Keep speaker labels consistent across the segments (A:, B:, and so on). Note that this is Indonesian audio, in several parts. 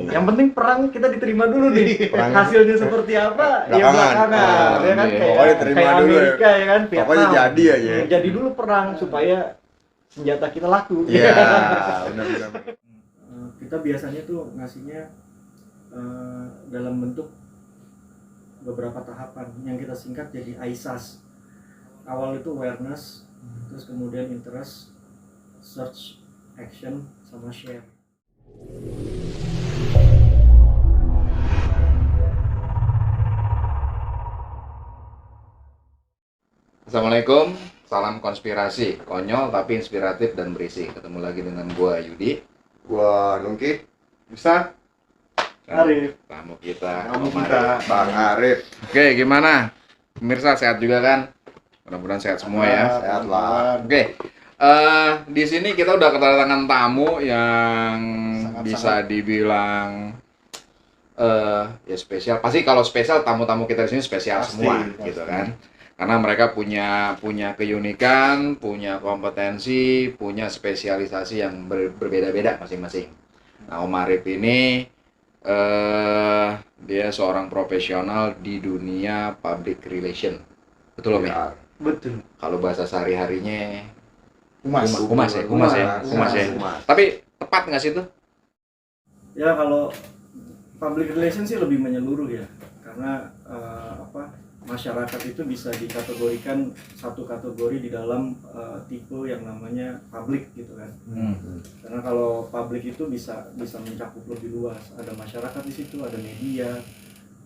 A: Yang penting perang kita diterima dulu nih. Hasilnya seperti apa? Ya belakangan. Ya kan kayak Amerika ya kan, Vietnam.
B: Pokoknya jadi aja.
A: Jadi dulu perang supaya senjata kita laku.
B: Iya, benar-benar.
A: Kita biasanya tuh ngasihnya dalam bentuk beberapa tahapan yang kita singkat jadi AISAS. Awal itu awareness, terus kemudian interest, search, action, sama share.
C: Assalamualaikum, salam konspirasi, konyol tapi inspiratif dan berisi. Ketemu lagi dengan gua Yudi,
B: Gua Nungki, bisa?
A: Arif.
C: Tamu kita,
B: Bang Arif.
C: Oke, gimana? Pemirsa sehat juga kan? Mudah-mudahan sehat semua ya.
B: Sehat lah.
C: Oke, di sini kita udah kedatangan tamu yang bisa dibilang ya spesial. Pasti kalau spesial tamu-tamu kita di sini spesial semua, gitu kan? Karena mereka punya keunikan, punya kompetensi, punya spesialisasi yang berbeda-beda masing-masing. Nah, Om Arif ini dia seorang profesional di dunia public relation. Betul Om ya?
A: Betul.
C: Kalau bahasa sehari-harinya
B: Humas
C: ya. Tapi tepat nggak sih itu?
A: Ya kalau public relation sih lebih menyeluruh ya, karena masyarakat itu bisa dikategorikan satu kategori di dalam tipe yang namanya public gitu kan. Karena kalau public itu bisa mencakup lebih luas. Ada masyarakat di situ, ada media,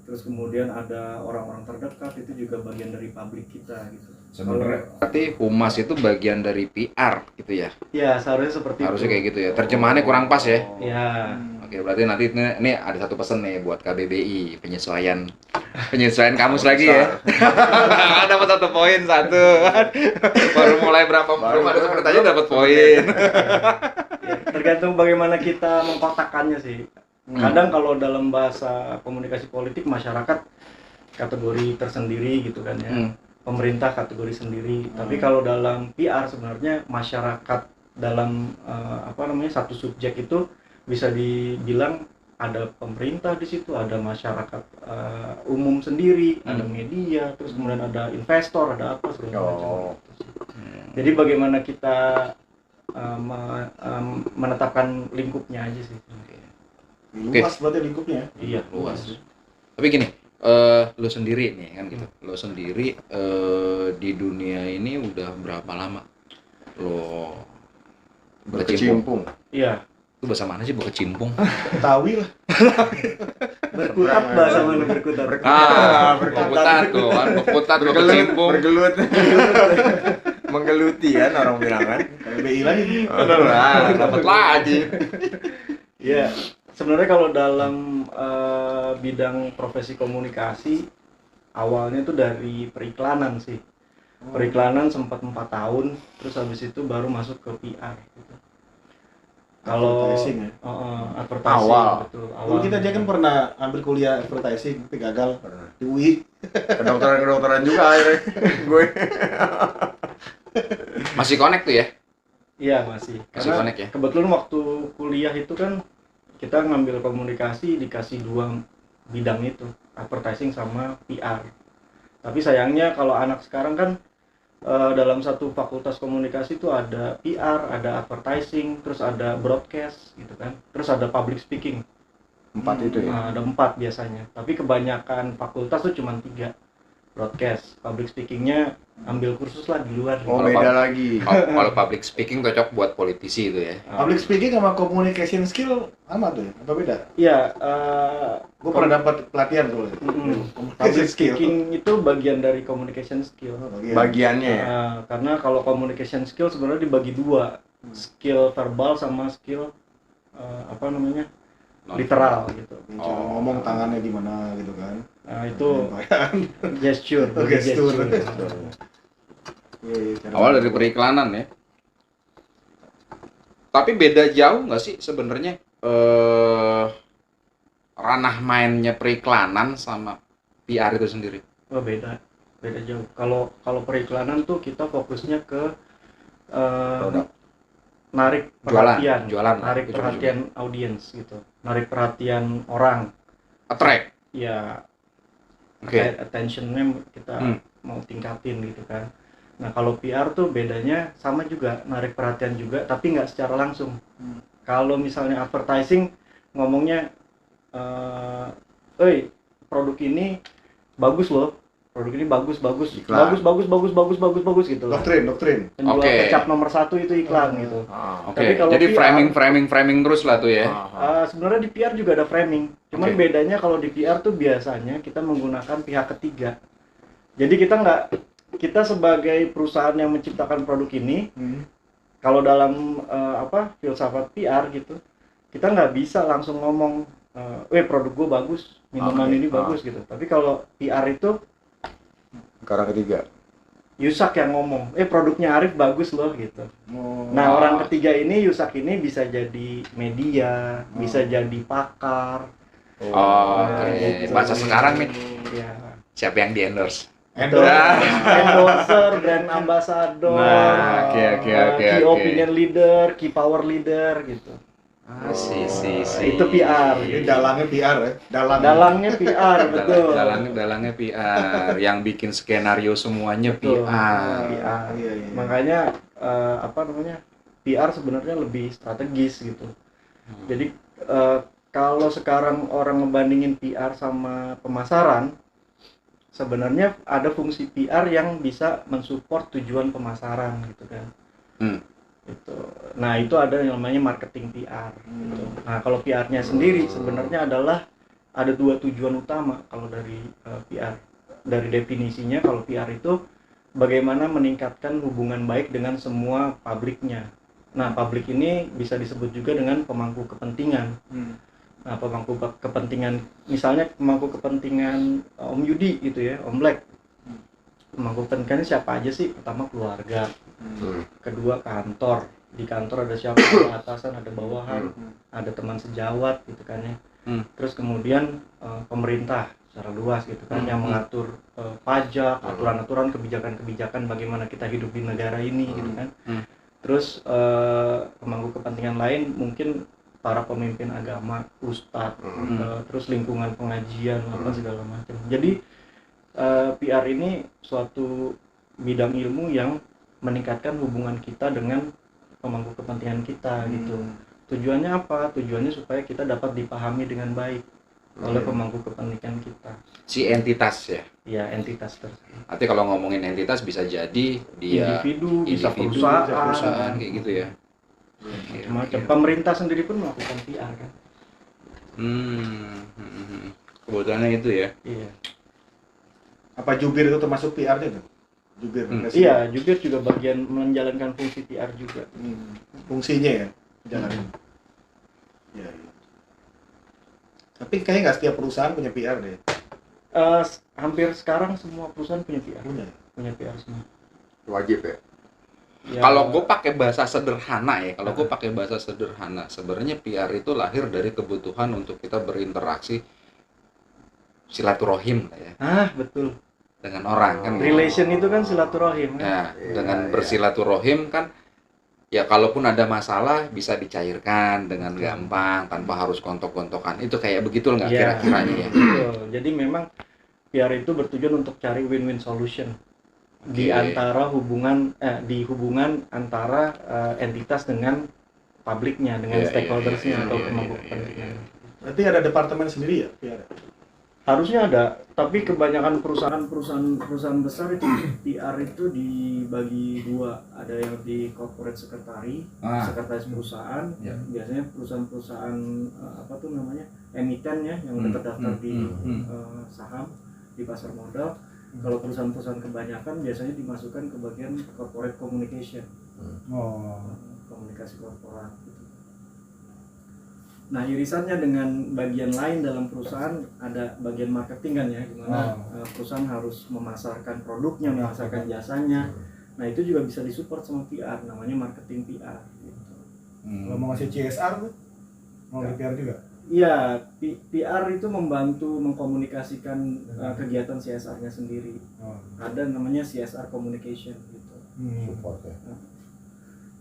A: terus kemudian ada orang-orang terdekat, itu juga bagian dari public kita gitu.
C: Sebenarnya berarti humas itu bagian dari PR gitu ya?
A: Ya seharusnya seperti
C: Harusnya
A: itu.
C: kayak gitu ya. Terjemahannya kurang pas ya.
A: Ya.
C: Oke, berarti nanti ini ada satu pesan nih buat KBBI, penyesuaian kamus lagi ya. Dapat 1 poin. Baru mulai belum ada seperti aja dapat poin.
A: Ya, tergantung bagaimana kita mengkotakkannya sih. Kadang kalau dalam bahasa komunikasi politik masyarakat kategori tersendiri gitu kan ya. Pemerintah kategori sendiri. Tapi kalau dalam PR sebenarnya masyarakat dalam satu subjek itu bisa dibilang ada pemerintah di situ, ada masyarakat umum sendiri, ada media, terus kemudian ada investor, ada apa segala macam. Jadi bagaimana kita menetapkan lingkupnya aja sih.
D: Luas berarti lingkupnya.
A: Iya,
C: Luas. Tapi gini, lo sendiri nih kan gitu. Lo sendiri di dunia ini udah berapa lama lo berkecimpung?
A: Iya.
C: Itu bahasa mana sih berkecimpung?
D: Betawi lah.
A: Berkutat bahasa mana berkutat?
C: Berkutat tuh kan, berkutat berkecimpung.
B: Bergelut. Menggeluti kan orang bilang kan.
D: KBBI lagi.
C: Dapat lagi.
A: Iya. Sebenarnya kalau dalam bidang profesi komunikasi awalnya tuh dari periklanan sih. Periklanan sempat 4 tahun, terus habis itu baru masuk ke PR gitu. Kalau
D: Advertising ya?
A: Advertising
B: Awal.
A: betul.
D: Dulu kita aja kan pernah ambil kuliah advertising tapi gagal di UI.
B: Kedokteran juga akhirnya. Gue.
C: Masih connect tuh ya?
A: Iya masih.
C: Masih
A: Karena
C: connect ya?
A: kebetulan waktu kuliah itu kan kita ngambil komunikasi dikasih 2 bidang itu, advertising sama PR. Tapi sayangnya kalau anak sekarang kan dalam satu fakultas komunikasi itu ada PR, ada advertising, terus ada broadcast gitu kan, terus ada public speaking.
B: 4 itu ya.
A: Ada 4 biasanya, tapi kebanyakan fakultas tuh cuma 3. Broadcast, public speakingnya ambil kursus lah di luar.
B: Oh, beda lagi.
C: Kalau public speaking cocok buat politisi itu ya.
D: Public speaking sama communication skill sama tuh ya? Apa beda?
A: Iya.
D: Gue pernah dapat pelatihan tuh.
A: Public speaking itu bagian dari communication skill.
B: Bagiannya ya.
A: Karena kalau communication skill sebenarnya dibagi 2, skill verbal sama skill literal gitu.
D: Cara ngomong tangannya di mana gitu kan.
A: Nah itu gesture.
D: Gesture.
C: Awal dari periklanan ya. Tapi beda jauh nggak sih sebenarnya ranah mainnya periklanan sama PR itu sendiri?
A: Oh beda jauh. Kalau periklanan tuh kita fokusnya ke
B: Produk.
A: narik perhatian,
C: jualan
A: narik
C: gitu,
A: perhatian audiens gitu, narik perhatian orang,
C: attract.
A: ya
C: Oke.
A: attentionnya kita mau tingkatin gitu kan. Nah kalau PR tuh bedanya sama juga, narik perhatian juga, tapi nggak secara langsung. Kalau misalnya advertising ngomongnya, produk ini bagus loh, produk ini bagus
B: Iklan.
A: bagus gitu lah.
D: Doktrin.
A: Penjual
C: Oke.
A: kecap nomor 1 itu iklan gitu.
C: Oke.
A: Tapi kalau
C: Jadi
A: PR,
C: framing terus lah tuh ya.
A: sebenarnya di PR juga ada framing. Cuman
C: Oke.
A: bedanya kalau di PR tuh biasanya kita menggunakan pihak ketiga. Jadi kita sebagai perusahaan yang menciptakan produk ini, kalau dalam filsafat PR gitu, kita nggak bisa langsung ngomong, produk gue bagus, minuman ini bagus gitu. Tapi kalau PR itu
B: Karena ketiga.
A: Yusak yang ngomong, produknya Arif bagus loh gitu. Nah orang ketiga ini, Yusak ini bisa jadi media, bisa jadi pakar.
C: Oke. Bahasa sekarang nih.
A: Ya.
C: Siapa yang di endorse?
A: Endorser, brand ambassador,
C: Nah, oke,
A: key opinion leader, key power leader gitu.
C: Si.
A: Itu PR.
D: Ini dalangnya PR ya.
A: Dalangnya PR, betul.
C: Dalangnya PR, yang bikin skenario semuanya
A: Betul.
C: PR.
A: PR.
D: Iya.
A: Makanya PR sebenarnya lebih strategis gitu. Jadi kalau sekarang orang ngebandingin PR sama pemasaran, sebenarnya ada fungsi PR yang bisa mensupport tujuan pemasaran gitu kan. Gitu. Nah itu ada yang namanya marketing PR. Gitu. Nah kalau PR-nya sendiri sebenarnya adalah ada 2 tujuan utama kalau dari PR. Dari definisinya, kalau PR itu bagaimana meningkatkan hubungan baik dengan semua publiknya. Nah publik ini bisa disebut juga dengan pemangku kepentingan. Nah pemangku kepentingan, misalnya pemangku kepentingan Om Yudi gitu ya, Om Black. Pemangku kepentingannya siapa aja sih? Pertama keluarga, kedua kantor. Di kantor ada siapa? Ada atasan, ada bawahan, ada teman sejawat gitu kan ya. Terus kemudian pemerintah secara luas gitu kan, yang mengatur pajak, aturan-aturan, kebijakan-kebijakan bagaimana kita hidup di negara ini gitu kan. Terus pemangku kepentingan lain mungkin para pemimpin agama, ustadz, terus lingkungan pengajian, apa segala macam. Jadi PR ini suatu bidang ilmu yang meningkatkan hubungan kita dengan pemangku kepentingan kita gitu. Tujuannya apa? Tujuannya supaya kita dapat dipahami dengan baik oleh pemangku kepentingan kita.
C: Si entitas ya.
A: Ya, entitas tersebut.
C: Artinya kalau ngomongin entitas bisa jadi dia
A: Individu, bisa perusahaan,
C: kayak gitu ya.
A: Macam pemerintah sendiri pun melakukan PR kan.
C: Kebetulannya itu ya.
A: Iya.
D: Apa jubir itu termasuk PR-nya tuh? Jubir.
A: Iya, jubir juga bagian menjalankan fungsi PR juga.
D: Fungsinya ya, jalanin. Iya. Tapi kayaknya nggak setiap perusahaan punya PR deh.
A: Hampir sekarang semua perusahaan punya PR. Punya PR semua.
B: Wajib ya.
A: Ya,
C: Kalau gue pakai bahasa sederhana ya, sebenarnya PR itu lahir dari kebutuhan untuk kita berinteraksi, silaturahim ya.
A: Betul.
C: Dengan orang kan.
A: Relation itu kan silaturahim.
C: Ya, dengan bersilaturahim kan, ya kalaupun ada masalah bisa dicairkan dengan gampang tanpa harus kontok-kontokan. Itu kayak begitu nggak kira-kiranya ya?
A: Betul. Jadi memang PR itu bertujuan untuk cari win-win solution di antara hubungan antara entitas dengan publiknya, dengan stakeholdersnya atau pemangku kepentingan.
D: Berarti ada departemen sendiri ya PR?
A: Harusnya ada, tapi kebanyakan perusahaan besar itu PR itu dibagi 2. Ada yang di corporate secretary, sekretaris perusahaan. Biasanya perusahaan-perusahaan emiten ya, yang udah terdaftar di saham di pasar modal. Kalau perusahaan-perusahaan kebanyakan biasanya dimasukkan ke bagian corporate communication, komunikasi korporat gitu. Nah, irisannya dengan bagian lain dalam perusahaan ada bagian marketing kan ya, gimana perusahaan harus memasarkan produknya, memasarkan jasanya. Nah, itu juga bisa disupport sama PR, namanya marketing PR gitu.
D: Kalau mau ngasih CSR tuh, mau PR juga?
A: Iya, PR itu membantu mengkomunikasikan kegiatan CSR-nya sendiri. Ada namanya CSR communication gitu.
B: Support ya.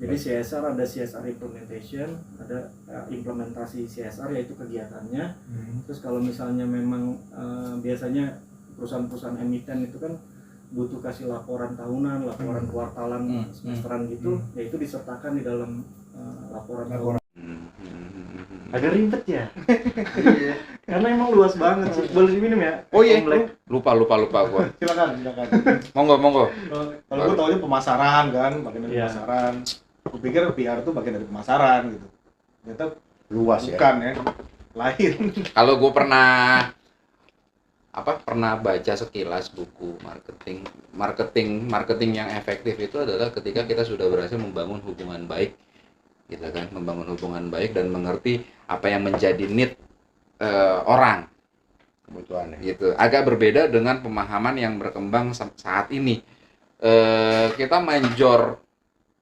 A: Jadi CSR ada CSR implementation, ada implementasi CSR yaitu kegiatannya. Terus kalau misalnya memang biasanya perusahaan-perusahaan emiten itu kan butuh kasih laporan tahunan, laporan kuartalan, semesteran gitu, yaitu disertakan di dalam laporan tahunan. Agak ribet ya. Iya. Karena emang luas banget sih. Boleh diminum ya?
C: Oh iya,
A: Black.
C: lupa gua.
D: Silakan.
C: Monggo.
D: Kalau gue taunya pemasaran kan, bagian dari
A: Iya.
D: pemasaran. Gue pikir PR itu bagian dari pemasaran gitu. Ternyata
B: Luas ya.
D: bukan ya. Lain.
C: Kalau gue pernah baca sekilas buku marketing yang efektif itu adalah ketika kita sudah berhasil membangun hubungan baik, gitu kan, dan mengerti apa yang menjadi need orang,
B: Kebutuhannya.
C: gitu. Agak berbeda dengan pemahaman yang berkembang saat ini. Kita main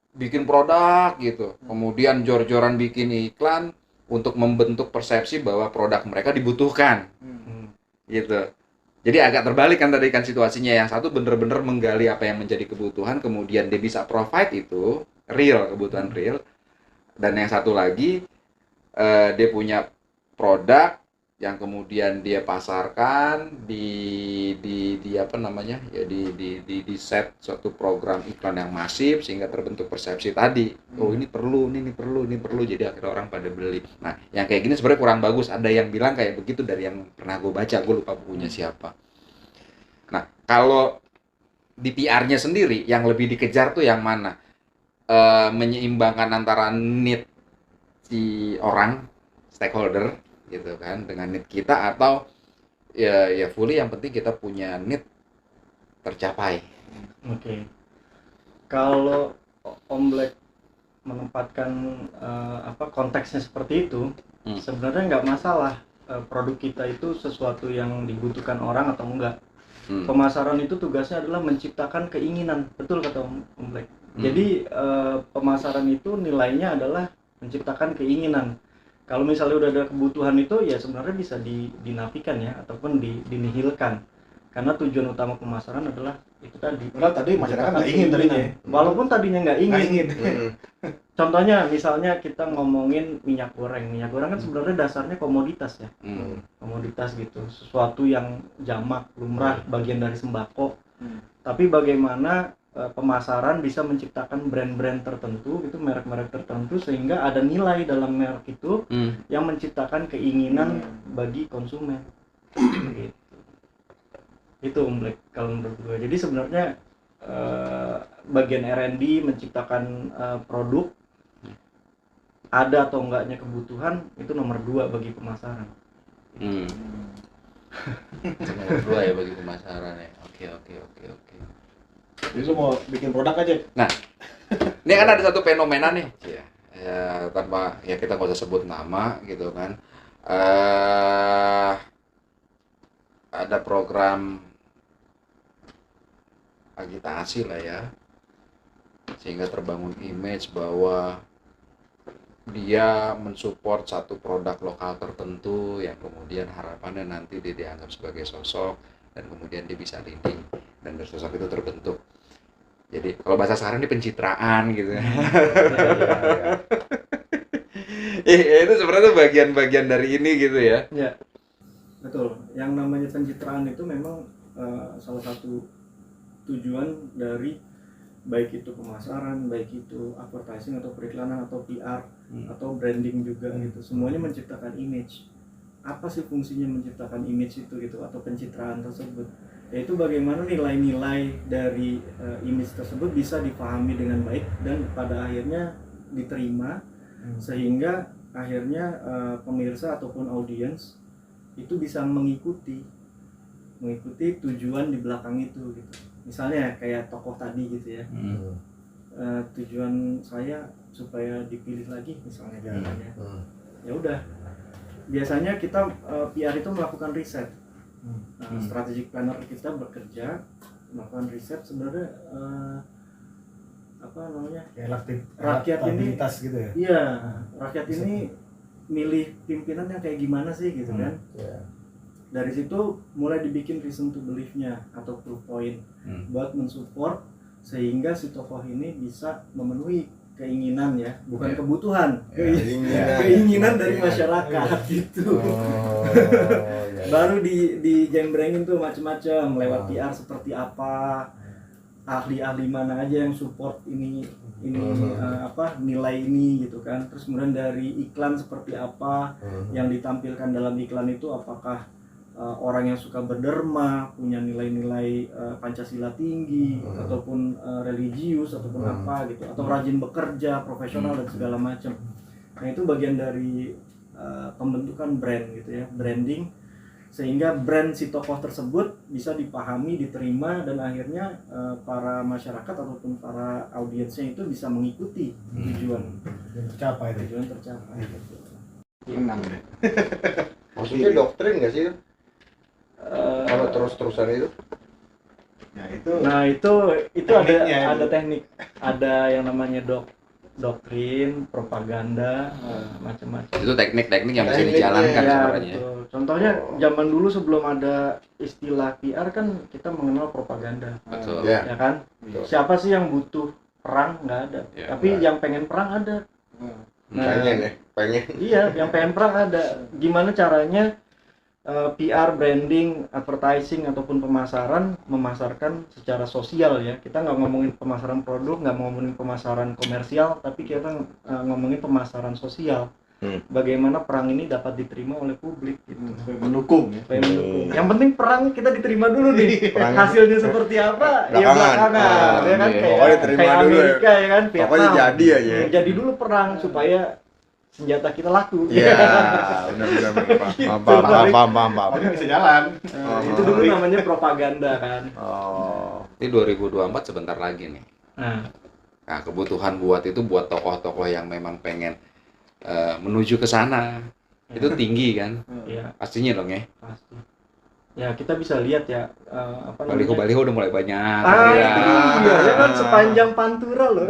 C: bikin produk gitu, kemudian jor-joran bikin iklan untuk membentuk persepsi bahwa produk mereka dibutuhkan, gitu. Jadi agak terbalik kan tadi kan situasinya, yang satu bener-bener menggali apa yang menjadi kebutuhan, kemudian dia bisa provide itu kebutuhan real, dan yang satu lagi dia punya produk yang kemudian dia pasarkan di apa namanya ya di set suatu program iklan yang masif sehingga terbentuk persepsi tadi, oh ini perlu, jadi akhirnya orang pada beli. Nah yang kayak gini sebenarnya kurang bagus. Ada yang bilang kayak begitu dari yang pernah gue baca, gue lupa bukunya siapa. Nah kalau di PR-nya sendiri yang lebih dikejar tuh yang mana? Menyeimbangkan antara need si orang stakeholder gitu kan dengan need kita, atau ya fully yang penting kita punya need tercapai.
A: Oke. Kalau Om Black menempatkan konteksnya seperti itu, sebenarnya nggak masalah produk kita itu sesuatu yang dibutuhkan orang atau enggak. Pemasaran itu tugasnya adalah menciptakan keinginan, betul kata Om Black. Jadi pemasaran itu nilainya adalah menciptakan keinginan. Kalau misalnya udah ada kebutuhan itu ya sebenarnya bisa dinafikan ya, ataupun dinihilkan. Karena tujuan utama pemasaran adalah itu tadi.
D: Karena tadi masyarakat nggak ingin tadinya.
A: Walaupun tadinya nggak ingin.
D: Ingin.
A: Contohnya misalnya kita ngomongin minyak goreng. Minyak goreng kan sebenarnya dasarnya komoditas ya. Komoditas gitu. Sesuatu yang jamak, lumrah, bagian dari sembako. Tapi bagaimana pemasaran bisa menciptakan brand-brand tertentu gitu, merek-merek tertentu, sehingga ada nilai dalam merek itu yang menciptakan keinginan bagi konsumen gitu. Itu Om Black kalau menurut gue. Jadi sebenarnya bagian R&D menciptakan produk, ada atau enggaknya kebutuhan itu nomor 2 bagi pemasaran.
C: Itu nomor 2 ya bagi pemasaran ya. Oke.
D: Jadi lu mau bikin produk aja.
C: Nah, ini kan ada satu fenomena nih, ya tanpa ya kita nggak usah sebut nama gitu kan. Ada program agitasi lah ya, sehingga terbangun image bahwa dia mensupport satu produk lokal tertentu yang kemudian harapannya nanti dia dianggap sebagai sosok dan kemudian dia bisa leading dan dari sosok itu terbentuk. Jadi kalau bahasa sekarang ini pencitraan gitu. Itu sebenarnya bagian-bagian dari ini gitu ya.
A: Ya, betul. Yang namanya pencitraan itu memang salah satu tujuan dari baik itu pemasaran, baik itu advertising atau periklanan atau PR atau branding juga gitu. Semuanya menciptakan image. Apa sih fungsinya menciptakan image itu gitu atau pencitraan tersebut? Yaitu bagaimana nilai-nilai dari image tersebut bisa dipahami dengan baik dan pada akhirnya diterima, sehingga akhirnya pemirsa ataupun audiens itu bisa mengikuti tujuan di belakang itu gitu. Misalnya kayak tokoh tadi gitu ya, tujuan saya supaya dipilih lagi misalnya jalannya. Ya udah, biasanya kita PR itu melakukan riset. Strategic planner kita bekerja melakukan riset sebenarnya rakyat ini
D: gitu ya.
A: Iya, rakyat ini milih pimpinan yang kayak gimana sih gitu kan. Dari situ mulai dibikin reason to believe-nya atau proof point buat mensupport sehingga si tokoh ini bisa memenuhi keinginan ya, bukan kebutuhan.
B: Keinginan.
A: Keinginan dari masyarakat gitu. Baru dijembrengin tuh macam-macam lewat PR seperti apa, ahli-ahli mana aja yang support ini nilai ini gitu kan. Terus kemudian dari iklan seperti apa yang ditampilkan dalam iklan itu, apakah orang yang suka berderma, punya nilai-nilai Pancasila tinggi, ataupun religius, ataupun apa gitu, atau rajin bekerja, profesional dan segala macam. Nah itu bagian dari pembentukan brand gitu ya, branding, sehingga brand si tokoh tersebut bisa dipahami, diterima, dan akhirnya para masyarakat ataupun para audiensnya itu bisa mengikuti tujuan tercapai.
B: Menang deh. Maksudnya doktrin nggak sih? Kalau terus-terusan itu?
A: Nah itu ada teknik, ada yang namanya doktrin, propaganda, macam-macam.
C: Itu teknik-teknik yang bisa dijalankan
A: Ya,
C: sebenarnya.
A: betul. Contohnya zaman dulu sebelum ada istilah PR kan kita mengenal propaganda.
C: Betul.
B: Ya.
A: Ya kan?
B: Betul.
A: Siapa sih yang butuh perang? Nggak ada.
C: Ya,
A: Tapi
B: nggak.
A: yang pengen perang ada.
B: Pengen.
A: Iya, yang pengen perang ada. Gimana caranya PR, branding, advertising ataupun pemasaran memasarkan secara sosial ya. Kita nggak ngomongin pemasaran produk, nggak ngomongin pemasaran komersial, tapi kita ngomongin pemasaran sosial. Bagaimana perang ini dapat diterima oleh publik gitu.
D: Supaya mendukung ya.
A: Supaya mendukung. Yang penting perang kita diterima dulu nih.
B: Perang.
A: Hasilnya seperti apa? Ya
B: Belakangan.
A: belakangan. Ya kan
C: Iya.
B: Pokoknya diterima
A: kayak
B: dulu ya.
A: Amerika ya kan, Vietnam.
B: Pokoknya jadi aja ya.
A: Jadi dulu perang supaya senjata kita laku.
B: Iya, benar. Paham.
D: Makanya bisa jalan.
A: Itu dulu namanya propaganda kan.
B: Oh.
C: Ini 2024 sebentar lagi nih. Nah, kebutuhan buat tokoh-tokoh yang memang pengen menuju ke sana itu tinggi kan?
A: Iya,
C: Pastinya dong ya.
A: pasti. Ya kita bisa lihat ya apa namanya?
C: Baliho udah mulai banyak.
A: Iya kan sepanjang Pantura loh.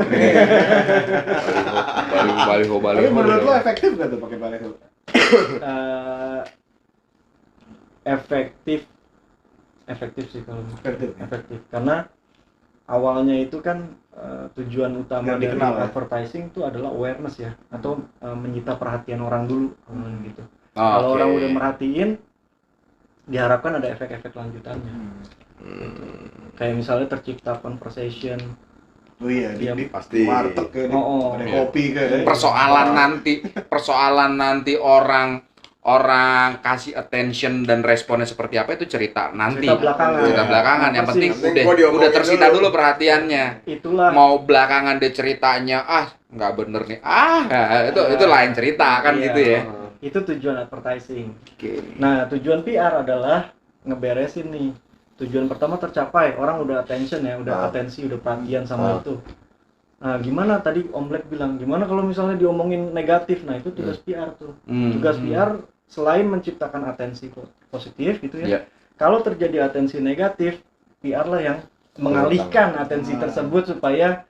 C: Baliho.
D: Tapi menurut lo efektif nggak tuh pakai baliho?
A: Efektif sih kalau
D: Efektif.
A: efektif karena awalnya itu kan tujuan utama
D: Biar
A: dari
D: dikenal, ya?
A: advertising itu adalah awareness ya, atau menyita perhatian orang dulu gitu.
C: Oh,
A: Kalau
C: oke.
A: orang udah merhatiin, diharapkan ada efek-efek lanjutannya. Kayak misalnya tercipta conversation.
D: Oh iya,
A: Iya,
D: di
B: pasti.
D: warteg ke,
A: Oh,
D: ada
C: iya.
D: kopi ke.
C: persoalan nanti orang kasih attention dan responnya seperti apa itu cerita nanti.
A: Cerita belakangan.
C: Cerita belakangan. Yang
A: Apa
C: penting
A: sih?
B: Gua diomongin
C: udah tersita
B: dulu.
C: dulu perhatiannya.
A: Itulah.
C: Mau belakangan dia ceritanya nggak bener nih. Itu lain cerita kan
A: Iya.
C: gitu ya.
A: Itu tujuan advertising.
C: Oke.
A: Nah, tujuan PR adalah ngeberesin nih. Tujuan pertama tercapai, orang udah attention ya, udah atensi, udah perhatian sama itu. Nah, gimana tadi Om Black bilang, gimana kalau misalnya diomongin negatif? Nah, itu tugas PR tuh. Tugas PR selain menciptakan atensi positif gitu ya.
C: Iya.
A: Kalau terjadi atensi negatif, PR lah yang mengalihkan atensi tersebut supaya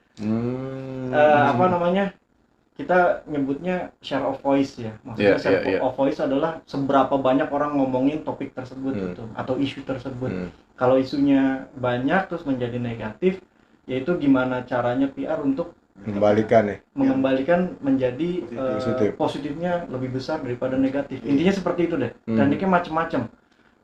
A: kita nyebutnya share of voice ya. Maksudnya share of voice adalah seberapa banyak orang ngomongin topik tersebut gitu, atau isu tersebut. Kalau isunya banyak terus menjadi negatif, yaitu gimana caranya PR untuk mengembalikan menjadi positifnya lebih besar daripada negatif. Intinya seperti itu deh. Tekniknya macam-macam.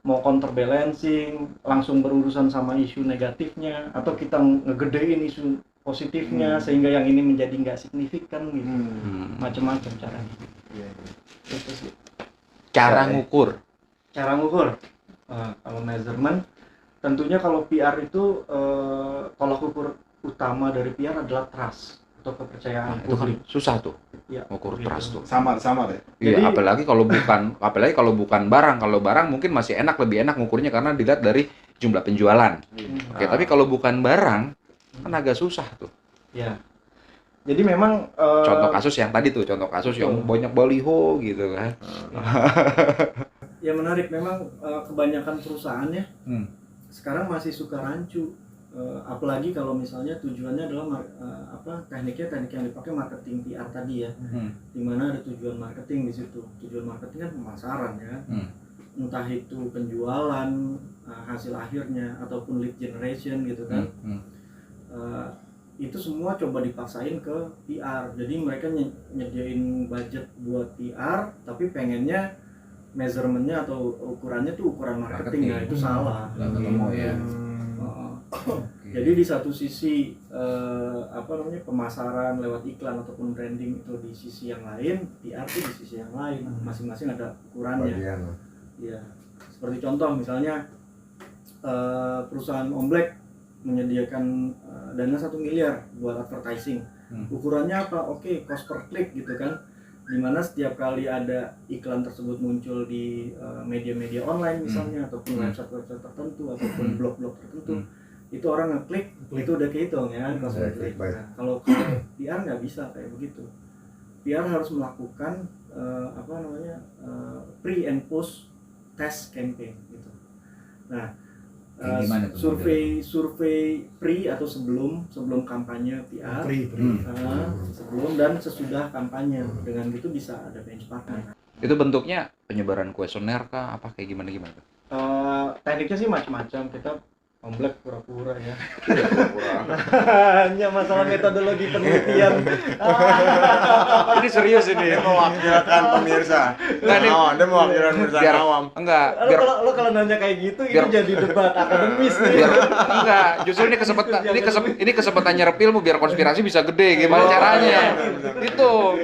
A: Mau counterbalancing, langsung berurusan sama isu negatifnya, atau kita ngegedein isu positifnya sehingga yang ini menjadi nggak signifikan gitu. Macam-macam caranya. Itu sih.
C: Cara ngukur.
A: Kalau measurement, tentunya kalau PR itu tolak ukur utama dari PR adalah trust atau kepercayaan
C: Itu kan
A: publik.
C: susah tuh.
A: Ya,
C: Ngukur
A: gitu.
C: trust tuh.
D: Sama deh.
C: Iya,
A: Jadi-
C: apalagi kalau bukan barang. Kalau barang mungkin masih lebih enak ngukurnya karena dilihat dari jumlah penjualan. Oke, tapi kalau bukan barang kan agak susah tuh.
A: Ya. Jadi memang
C: Contoh kasus yang tadi tuh, yang banyak baliho gitu kan.
A: ya menarik memang kebanyakan perusahaan ya sekarang masih suka rancu, apalagi kalau misalnya tujuannya adalah teknik yang dipakai marketing PR tadi ya, dimana ada tujuan marketing di situ. Tujuan marketing kan pemasaran ya, entah itu penjualan hasil akhirnya ataupun lead generation gitu kan. itu semua coba dipaksain ke PR. Jadi mereka nyediain budget buat PR, tapi pengennya measurementnya atau ukurannya tuh ukuran marketing. Nah itu salah.
C: Nggak ketemu ya.
A: Jadi di satu sisi pemasaran lewat iklan ataupun branding itu di sisi yang lain, PR itu di sisi yang lain. Masing-masing ada ukurannya. Ya, seperti contoh misalnya perusahaan Omblek menyediakan dana 1 miliar buat advertising. Ukurannya apa? Oke, cost per click gitu kan. Dimana setiap kali ada iklan tersebut muncul di media-media online misalnya, ataupun website-website tertentu, ataupun blog-blog tertentu, itu orang ngeklik, itu udah kehitung ya cost per click. Nah, kalau PR nggak bisa kayak begitu. PR harus melakukan pre and post test campaign gitu. Nah, survei pre atau sebelum kampanye PR, sebelum dan sesudah kampanye, dengan gitu bisa ada benchmarknya.
C: Itu bentuknya penyebaran kuesioner kah, apa kayak gimana?
A: Tekniknya sih macam-macam. Kita Omblek pura-pura ya. Hanya masalah metodologi penelitian.
C: Ini serius ini.
B: Dia mewakilkan pemirsa. Dia mewakilkan pemirsa awam.
C: Enggak.
A: Lo kalau nanya kayak gitu, itu jadi debat akademis nih.
C: Enggak. Justru ini kesempatan nyerep ilmu biar konspirasi bisa gede. Gimana caranya? Itu.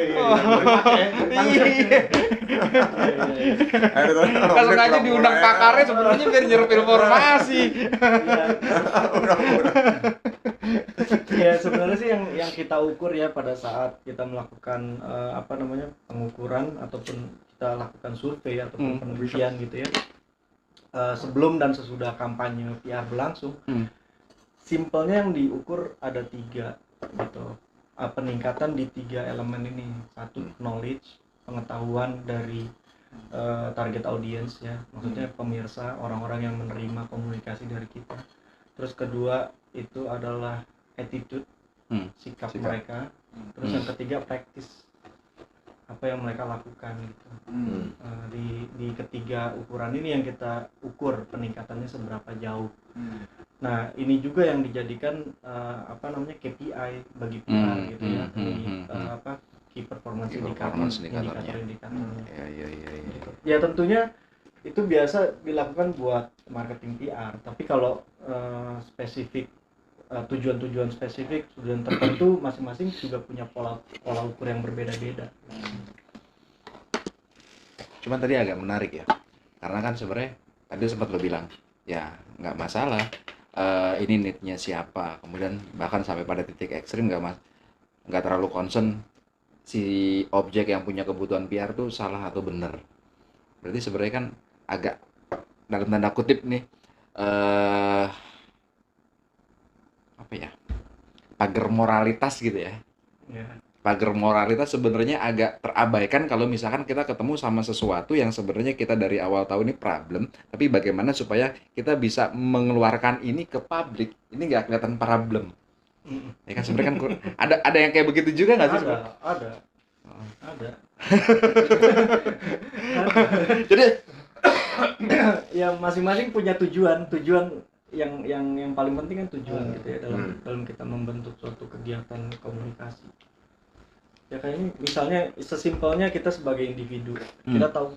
C: Kan sengaja diundang pakarnya sebenarnya biar nyerep informasi.
A: Ya sebenarnya sih yang kita ukur ya pada saat kita melakukan pengukuran ataupun kita lakukan survei ataupun penelitian gitu ya, sebelum dan sesudah kampanye PR berlangsung, simpelnya yang diukur ada 3 gitu, peningkatan di 3 elemen ini. 1, knowledge, pengetahuan dari target audience ya, maksudnya pemirsa, orang-orang yang menerima komunikasi dari kita. Terus kedua itu adalah attitude, sikap mereka. Terus yang ketiga practice, apa yang mereka lakukan gitu. Di ketiga ukuran ini yang kita ukur peningkatannya seberapa jauh. Nah ini juga yang dijadikan KPI bagi PR gitu ya, key performance indikatornya. Ya tentunya itu biasa dilakukan buat marketing PR, tapi kalau spesifik tujuan spesifik, tujuan tertentu, masing-masing juga punya pola ukur yang berbeda-beda.
C: Cuman tadi agak menarik ya, karena kan sebenarnya tadi sempat lo bilang ya nggak masalah ini need-nya siapa, kemudian bahkan sampai pada titik ekstrim nggak terlalu concern si objek yang punya kebutuhan PR tuh salah atau benar. Berarti sebenarnya kan agak dalam tanda kutip nih pagar moralitas gitu ya. Pagar moralitas sebenarnya agak terabaikan kalau misalkan kita ketemu sama sesuatu yang sebenarnya kita dari awal tahu ini problem, tapi bagaimana supaya kita bisa mengeluarkan ini ke publik, ini nggak kelihatan problem. Ya kan sebenarnya kan ada yang kayak begitu juga nggak sih?
A: Ada.
C: Jadi
A: ya masing-masing punya tujuan yang paling penting kan tujuan gitu ya dalam kita membentuk suatu kegiatan komunikasi. Ya kayaknya misalnya sesimpelnya kita sebagai individu, kita tahu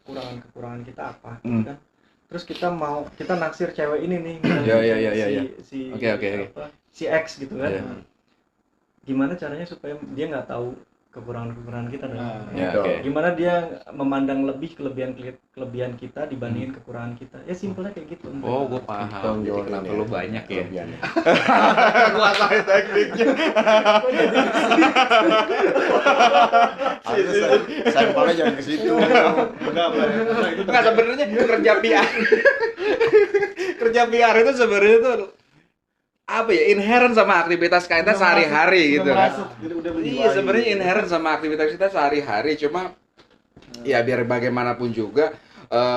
A: kekurangan kita apa, kan? Terus kita naksir cewek ini nih, si X gitu kan. Gimana caranya supaya dia nggak tahu kekurangan kita gimana dia memandang lebih kelebihan kita dibandingin kekurangan kita, ya simpelnya kayak gitu.
C: Gue paham. Jadi kenapa lu banyak ya?
B: Gua tahu tekniknya. Sampelnya jangan ke situ.
C: Enggak, sebenarnya kerja PR itu sebenarnya tuh inherent sama aktivitas kita sehari-hari gitu kan. Iya, sebenarnya inherent sama aktivitas kita sehari-hari, cuma ya biar bagaimanapun juga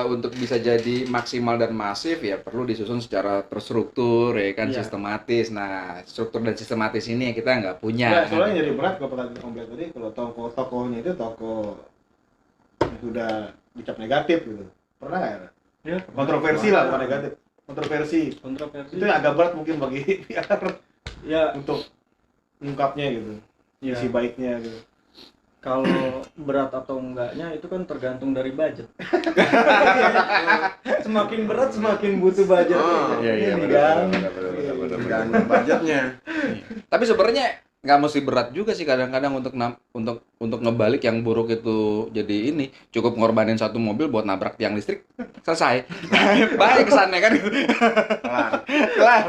C: untuk bisa jadi maksimal dan masif ya perlu disusun secara terstruktur ya kan, sistematis. Nah, struktur dan sistematis ini yang kita nggak punya.
D: Soalnya jadi berat kalau pertanyaan komplek tadi, kalau tokohnya itu tokoh yang sudah dicap negatif gitu. Pernah nggak ya? Ya, kontroversi lah, bukan negatif. Kontroversi itu yang agak berat mungkin bagi PR ya untuk ungkapnya gitu,
A: Ya.
D: isi baiknya gitu.
A: Kalau berat atau enggaknya itu kan tergantung dari budget. Semakin berat semakin butuh budget.
C: Iya,
A: Ini
C: benar,
A: kan.
C: benar.
B: Tergantung budgetnya.
C: Tapi sebenarnya nggak mesti berat juga sih kadang-kadang untuk ngebalik yang buruk itu jadi ini. Cukup ngorbanin satu mobil buat nabrak tiang listrik, selesai. Baik kesannya kan. Kelar.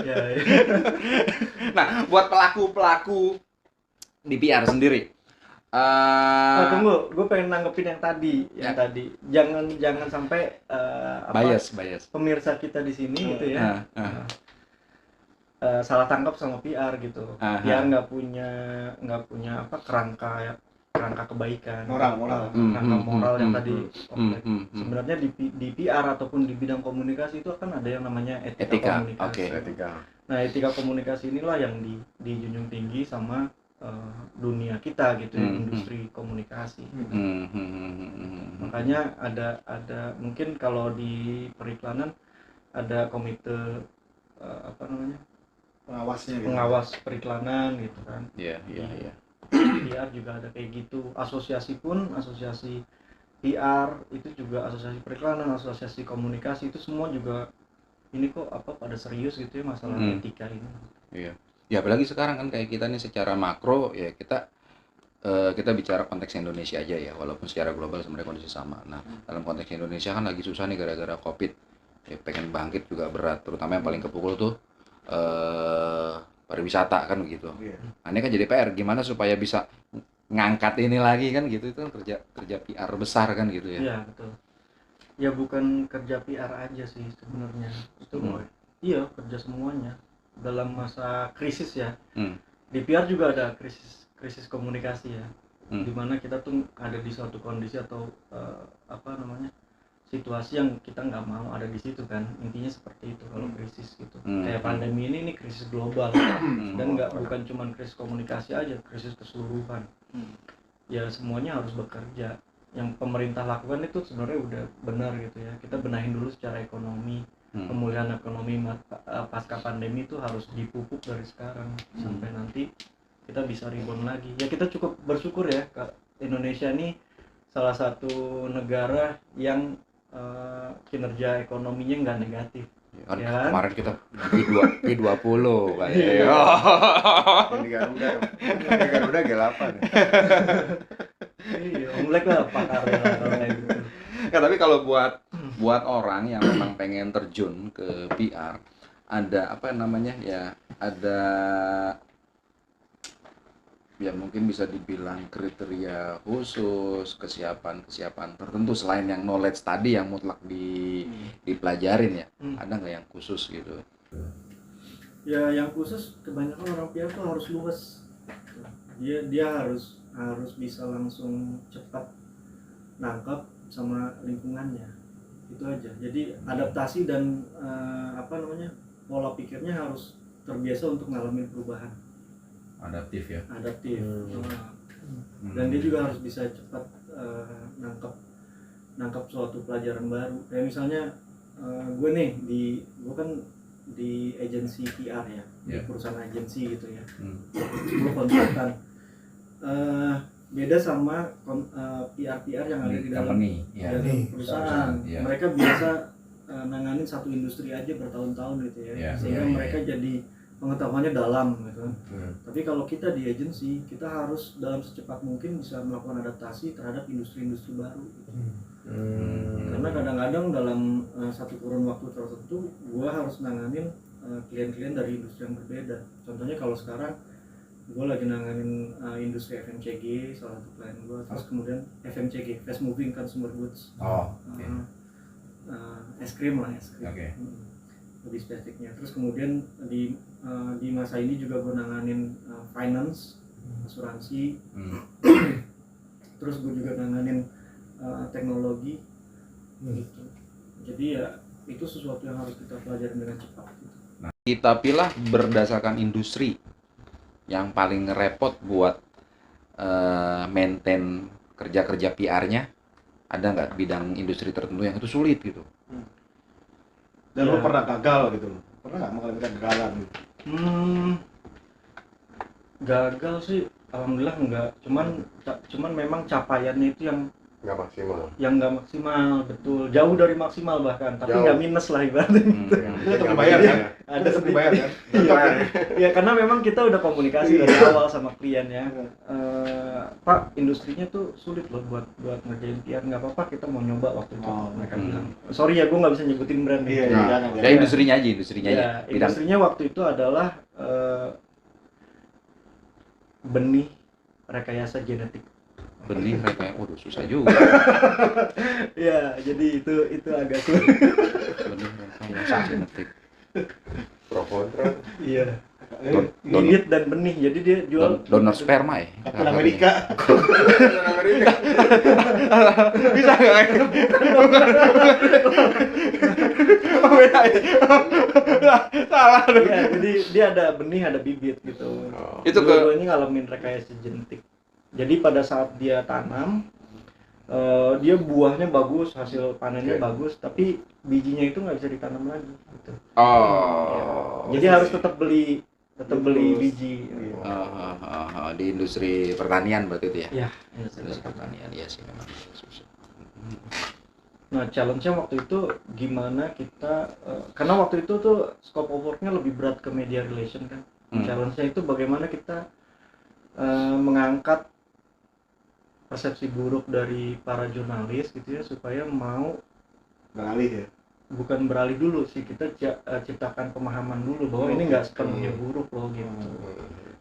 A: Ya, ya.
C: Nah, buat pelaku-pelaku di PR sendiri.
A: Tunggu, gue pengen nanggepin yang tadi,
C: Ya.
A: Jangan sampai
C: Bias.
A: pemirsa kita di sini gitu ya. Salah tangkap sama PR gitu. PR nggak punya apa kerangka kebaikan,
D: Moral.
A: kerangka moral yang tadi.
C: Sebenarnya
A: Sebenarnya di PR ataupun di bidang komunikasi itu akan ada yang namanya etika komunikasi.
C: Oke.
A: Nah, etika komunikasi inilah yang dijunjung tinggi sama dunia kita gitu ya, industri komunikasi. Makanya ada mungkin kalau di periklanan ada komite
D: Pengawasnya gitu.
A: pengawas periklanan gitu kan.
C: Iya.
A: PR juga ada kayak gitu. Asosiasi PR itu juga asosiasi periklanan, asosiasi komunikasi itu semua juga ini kok pada serius gitu ya masalah etika ini.
C: Iya. Ya apalagi sekarang kan kayak kita nih secara makro ya kita bicara konteks Indonesia aja ya, walaupun secara global sebenarnya kondisi sama. Nah, dalam konteks Indonesia kan lagi susah nih gara-gara Covid. Ya pengen bangkit juga berat, terutama yang paling kepukul tuh pariwisata kan begitu.
D: Iya.
C: Nah, ini kan jadi PR gimana supaya bisa ngangkat ini lagi kan gitu, itu kan kerja PR besar kan gitu ya.
A: Iya, betul. Ya bukan kerja PR aja sih sebenarnya. Itu iya kerja semuanya. Dalam masa krisis ya. Di PR juga ada krisis komunikasi ya. Dimana kita tuh ada di suatu kondisi atau situasi yang kita nggak mau ada di situ kan. Intinya seperti itu kalau krisis gitu. Kayak pandemi ini krisis global dan bukan cuma krisis komunikasi aja, krisis keseluruhan. Ya semuanya harus bekerja. Yang pemerintah lakukan itu sebenarnya udah benar gitu ya. Kita benahin dulu secara ekonomi. Pemulihan ekonomi pasca pandemi itu harus dipupuk dari sekarang sampai nanti kita bisa rebound lagi. Ya kita cukup bersyukur ya, Indonesia ini salah satu negara yang kinerja ekonominya nggak negatif.
C: Kan
A: Ya.
C: kemarin kita P20 kayak.
B: Ini Garuda G8.
A: Iya, Omlek lah pakarnya kalau kayak gitu.
C: Ya, tapi kalau buat orang yang memang pengen terjun ke PR, ada apa namanya ya, ada ya mungkin bisa dibilang kriteria khusus, kesiapan tertentu selain yang knowledge tadi yang mutlak dipelajarin ya. Ada nggak yang khusus gitu?
A: Ya yang khusus kebanyakan orang PR tuh harus luwes. Dia harus bisa langsung cepat nangkap sama lingkungannya. Itu aja. Jadi adaptasi dan pola pikirnya harus terbiasa untuk ngalamin perubahan.
C: Adaptif ya.
A: Dan dia juga harus bisa cepat nangkap suatu pelajaran baru. Kayak misalnya gue kan di agensi PR ya, di perusahaan agensi gitu ya. Gue konsultan. Beda sama PR yang ada di dalam perusahaan. Mereka biasa nanganin satu industri aja bertahun-tahun gitu ya. Sehingga mereka jadi pengetahuannya dalam gitu. Tapi kalau kita di agensi, kita harus dalam secepat mungkin bisa melakukan adaptasi terhadap industri-industri baru gitu. Karena kadang-kadang dalam satu kurun waktu tertentu gue harus nanganin klien-klien dari industri yang berbeda. Contohnya kalau sekarang gue lagi nanganin industri FMCG, salah satu klien gue. Terus kemudian FMCG, Fast Moving Consumer Goods. Es krim. Lebih spesifiknya. Terus kemudian di masa ini juga gue nanganin finance, asuransi. Terus gue juga nanganin teknologi gitu. Jadi ya itu sesuatu yang harus kita pelajari dengan cepat gitu.
C: Nah, kita pilih berdasarkan industri yang paling repot buat maintain kerja PR-nya. Ada nggak bidang industri tertentu yang itu sulit gitu?
D: Dan lo pernah gagal gitu loh? Pernah nggak mengalami kegagalan gitu?
A: Gagal sih, alhamdulillah enggak. Cuman memang capaiannya itu yang nggak maksimal, betul. Jauh dari maksimal bahkan, tapi nggak minus lah ibaratnya.
D: Tetap dibayar kan?
A: Ada
D: Tetap dibayar kan?
A: Ya karena memang kita udah komunikasi dari awal sama klien ya. Pak, industrinya tuh sulit loh buat ngerjain PR, nggak apa-apa kita mau nyoba waktu itu. Mereka bilang, sorry ya gue nggak bisa nyebutin brand.
C: Ya industrinya aja.
A: Ya, industrinya waktu itu adalah benih rekayasa genetik.
C: Benih kayak, waduh susah juga.
A: Ya, jadi itu agak sulit.
C: Benih rekayasa genetik.
B: Pro kontra.
A: Iya. Bibit dan benih, jadi dia jual
C: donor sperma ya.
D: Kapten Amerika.
C: Bisa nggak? Beda ya. Salah.
A: Iya, jadi dia ada benih, ada bibit gitu.
C: Itu
A: Dua-duanya ngalamin rekayasa genetik. Jadi pada saat dia tanam, dia buahnya bagus, hasil panennya bagus, tapi bijinya itu nggak bisa ditanam lagi. Gitu. Jadi harus tetap beli biji.
C: Di industri pertanian berarti itu ya?
A: Iya,
C: Industri pertanian, iya sih memang susah.
A: Nah, challenge-nya waktu itu gimana kita, karena waktu itu tuh scope of work-nya lebih berat ke media relation kan. Challenge-nya itu bagaimana kita mengangkat persepsi buruk dari para jurnalis gitu ya, supaya mau
D: Beralih ya.
A: bukan beralih dulu sih, kita ciptakan pemahaman dulu bahwa ini nggak sepenuhnya buruk loh gitu.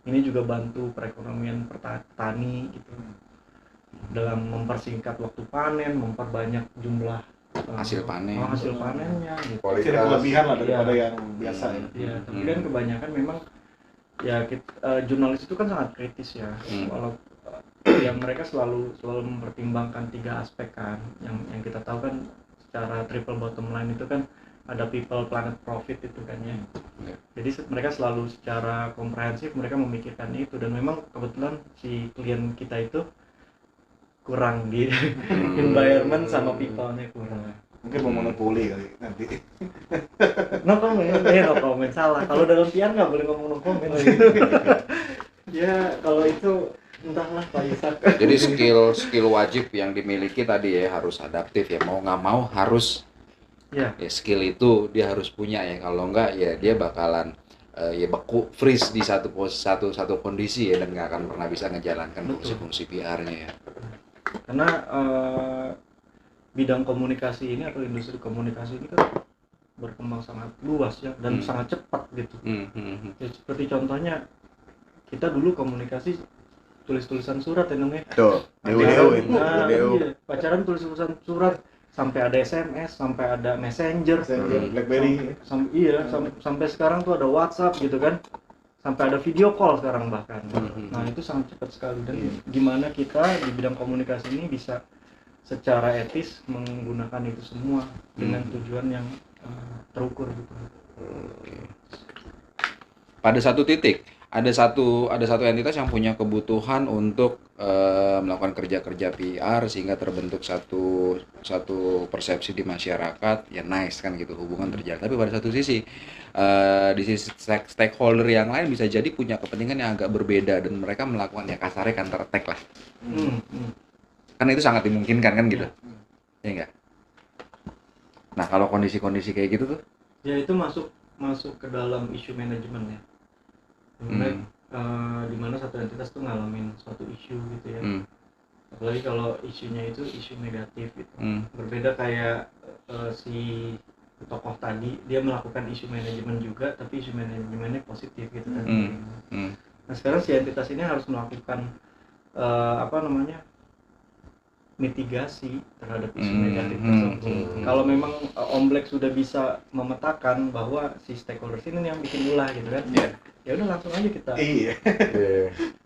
A: Ini juga bantu perekonomian petani gitu, dalam mempersingkat waktu panen, memperbanyak jumlah
C: Hasil panen.
A: hasil panennya gitu.
D: Masih ada kelebihan lah daripada yang biasa ya.
A: Iya, tapi kan kebanyakan memang ya jurnalis itu kan sangat kritis ya. Walau yang mereka selalu mempertimbangkan 3 aspek kan, yang kita tahu kan secara triple bottom line itu kan ada people, planet, profit itu kan ya. Jadi mereka selalu secara komprehensif mereka memikirkan itu, dan memang kebetulan si klien kita itu kurang di environment sama people-nya kurang.
D: Mungkin mau monopoli kali nanti.
A: No comment, salah. Kalau dalam PR nggak boleh ngomong no comment. Ya kalau itu entahlah Pak Isak.
C: Jadi skill wajib yang dimiliki tadi ya, harus adaptif ya, mau nggak mau harus ya skill itu dia harus punya ya, kalau enggak ya dia bakalan ya beku, freeze di satu kondisi ya, dan nggak akan pernah bisa ngejalankan fungsi PR-nya ya.
A: Karena bidang komunikasi ini atau industri komunikasi ini kan berkembang sangat luas ya, dan sangat cepat gitu. Ya, seperti contohnya kita dulu komunikasi tulis-tulisan surat ya namanya.
B: Tuh,
A: Iya, pacaran tulis-tulisan surat, sampai ada SMS, sampai ada Messenger,
D: BlackBerry.
A: Sampai sekarang tuh ada WhatsApp gitu kan. Sampai ada video call sekarang bahkan. Nah, itu sangat cepat sekali, dan gimana kita di bidang komunikasi ini bisa secara etis menggunakan itu semua dengan tujuan yang terukur gitu.
C: Pada satu titik ada satu entitas yang punya kebutuhan untuk melakukan kerja PR sehingga terbentuk satu persepsi di masyarakat ya, nice kan gitu, hubungan terjalin. Tapi pada satu sisi di sisi stakeholder yang lain bisa jadi punya kepentingan yang agak berbeda, dan mereka melakukan ya kasarnya counter attack lah. Kan itu sangat dimungkinkan kan gitu. Ya enggak? Nah, kalau kondisi-kondisi kayak gitu tuh
A: ya itu masuk ke dalam isu manajemen ya. Dimana satu entitas tuh ngalamin suatu isu gitu ya. Apalagi kalau isunya itu isu negatif gitu. Berbeda kayak si tokoh tadi, dia melakukan isu manajemen juga, tapi isu manajemennya positif gitu kan. Nah, sekarang si entitas ini harus melakukan mitigasi terhadap isu negatif tersebut. Kalau memang Om Black sudah bisa memetakan bahwa si stakeholders ini yang bikin ulah gitu kan, ya udah langsung aja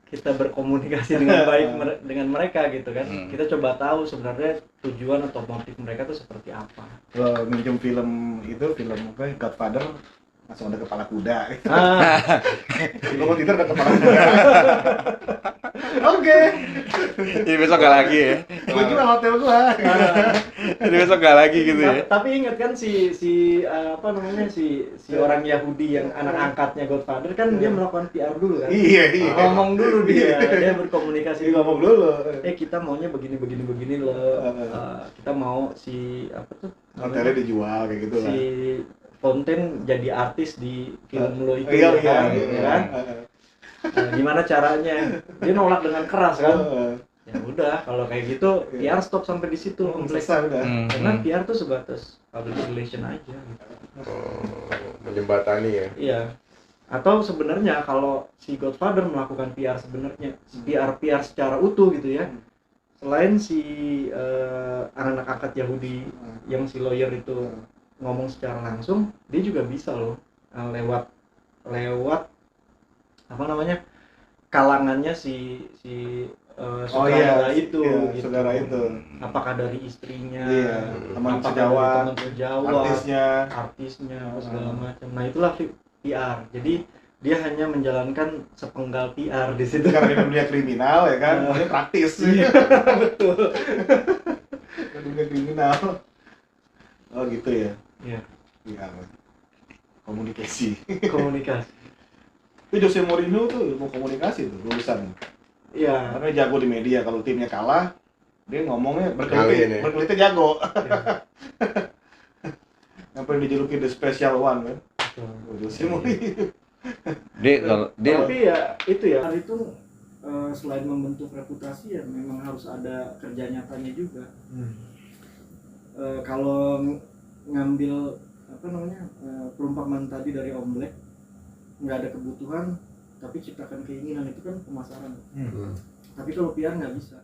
A: kita berkomunikasi dengan baik dengan mereka gitu kan. Kita coba tahu sebenarnya tujuan atau motif mereka tuh seperti apa.
D: Kalau minjem film Godfather, langsung ada kepala kuda.
A: Ah,
D: Di kompetitor ada kepala kuda. Oke,
C: Jadi besok nggak lagi ya.
D: gua jual hotel gua.
C: Jadi besok nggak lagi gitu ya.
A: tapi ingat kan apa namanya si orang Yahudi yang anak angkatnya Godfather kan dia melakukan PR dulu kan.
D: Iya.
A: Ngomong dulu dia berkomunikasi
D: Dia ngomong dulu.
A: kita maunya begini loh. Kita mau si apa tuh
D: Hotelnya dijual kayak gitu lah.
A: si Fontaine jadi artis di film lo itu
D: Iya,
A: kan,
D: iya.
A: ya kan? Nah, gimana caranya? Dia nolak dengan keras kan? Ya udah, kalau kayak gitu PR stop sampai di situ kompleks.
D: Selesai udah.
A: Karena PR tuh sebatas public relation aja. Gitu.
B: Menjembatani ya.
A: Iya. Atau sebenarnya kalau si Godfather melakukan PR sebenarnya PR secara utuh gitu ya. Selain si anak angkat Yahudi yang si lawyer itu ngomong secara langsung, dia juga bisa loh lewat apa namanya kalangannya si saudara itu,
D: iya,
A: gitu.
D: saudara itu.
A: Apakah dari istrinya,
D: Iya, teman
A: apakah
D: sejawat,
A: dari teman sejawat,
D: artisnya.
A: apa segala macam. Nah itulah PR. Jadi dia hanya menjalankan sepenggal PR di situ.
D: Karena di dunia kriminal ya kan, ini praktis.
A: Iya, betul.
D: Di dunia kriminal. Oh gitu ya.
A: Iya.
D: PR. Komunikasi.
A: Komunikasi.
D: Itu Jose Mourinho tuh ilmu komunikasi tuh lulusan.
A: Iya.
D: Karena jago di media, kalau timnya kalah dia ngomongnya
B: Ngalihin ya.
D: berkelitnya jago. Sampai dijuluki the special one kan. Jose Mourinho.
A: Tapi ya itu ya itu selain membentuk reputasi ya memang harus ada kerja nyatanya juga. Kalau ngambil apa namanya perumpamaan tadi dari Om Black, nggak ada kebutuhan tapi ciptakan keinginan, itu kan pemasaran. Tapi kalau PR nggak bisa.